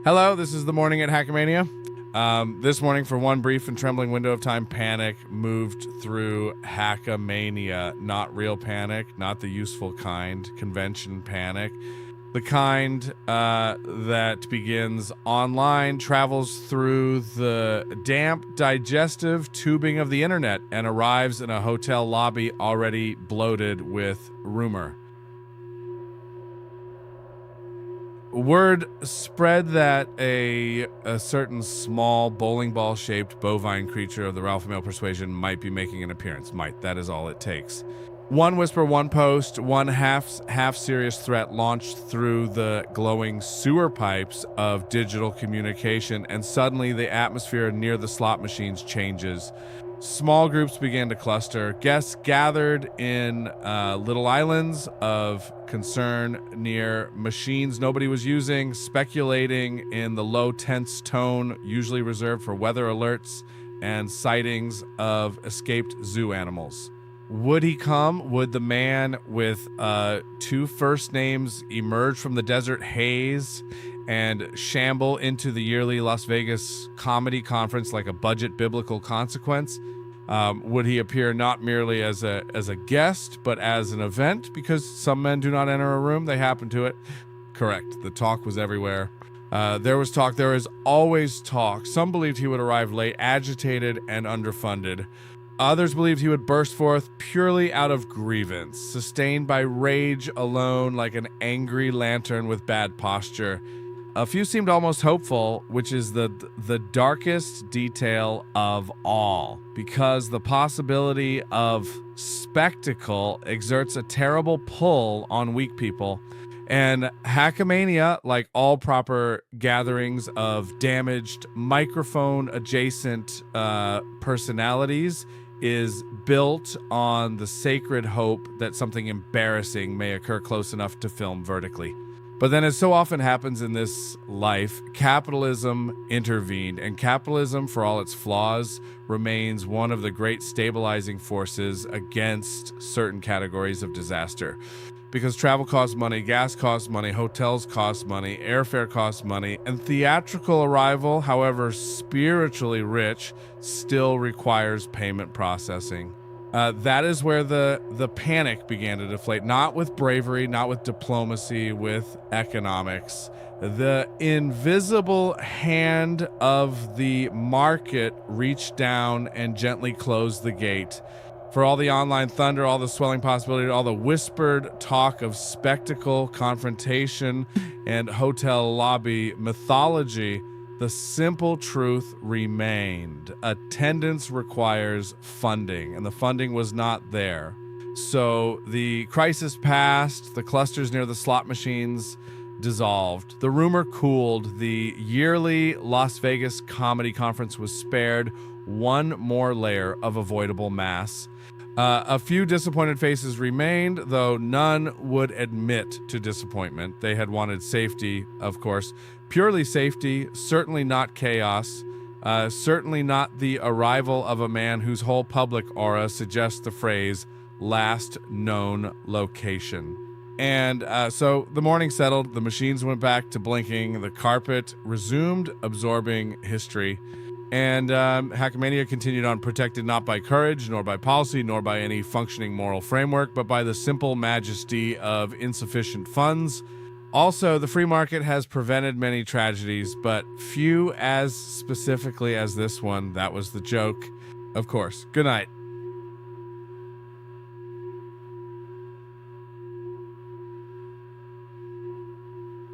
Hello, this is the morning at Hackamania. This morning, for one brief and trembling window of time, panic moved through Hackamania. Not real panic, not the useful kind, convention panic. The kind that begins online, travels through the damp, digestive tubing of the internet, and arrives in a hotel lobby already bloated with rumor. Word spread that a certain small bowling ball shaped bovine creature of the Ralphan Eth persuasion might be making an appearance. That is all it takes. One whisper, one post, one half serious threat launched through the glowing sewer pipes of digital communication, and suddenly the atmosphere near the slot machines changes. Small groups began to cluster. Guests gathered in little islands of concern near machines nobody was using, speculating in the low, tense tone usually reserved for weather alerts and sightings of escaped zoo animals. Would he come? Would the man with two first names emerge from the desert haze and shamble into the yearly Las Vegas comedy conference like a budget biblical consequence? Would he appear not merely as a guest, but as an event? Because some men do not enter a room, they happen to it. Correct. The talk was everywhere. There was talk. There is always talk. Some believed he would arrive late, agitated, and underfunded. Others believed he would burst forth purely out of grievance, sustained by rage alone, like an angry lantern with bad posture. A few seemed almost hopeful, which is the darkest detail of all, because the possibility of spectacle exerts a terrible pull on weak people. And Hackamania, like all proper gatherings of damaged microphone-adjacent personalities, is built on the sacred hope that something embarrassing may occur close enough to film vertically. But then, as so often happens in this life, capitalism intervened, and capitalism, for all its flaws, remains one of the great stabilizing forces against certain categories of disaster. Because travel costs money, gas costs money, hotels cost money, airfare costs money, and theatrical arrival, however spiritually rich, still requires payment processing. That is where the panic began to deflate, not with bravery, not with diplomacy, with economics. The invisible hand of the market reached down and gently closed the gate. For all the online thunder, all the swelling possibility, all the whispered talk of spectacle, confrontation, and hotel lobby mythology, the simple truth remained. Attendance requires funding, and the funding was not there. So the crisis passed, the clusters near the slot machines dissolved. The rumor cooled. The yearly Las Vegas comedy conference was spared one more layer of avoidable mass. A few disappointed faces remained, though none would admit to disappointment. They had wanted safety, of course. Purely safety, certainly not chaos, certainly not the arrival of a man whose whole public aura suggests the phrase, last known location. And so the morning settled, the machines went back to blinking, the carpet resumed absorbing history, and Hackamania continued on, protected not by courage, nor by policy, nor by any functioning moral framework, but by the simple majesty of insufficient funds. Also, the free market has prevented many tragedies, but few as specifically as this one. That was the joke. Of course. Good night.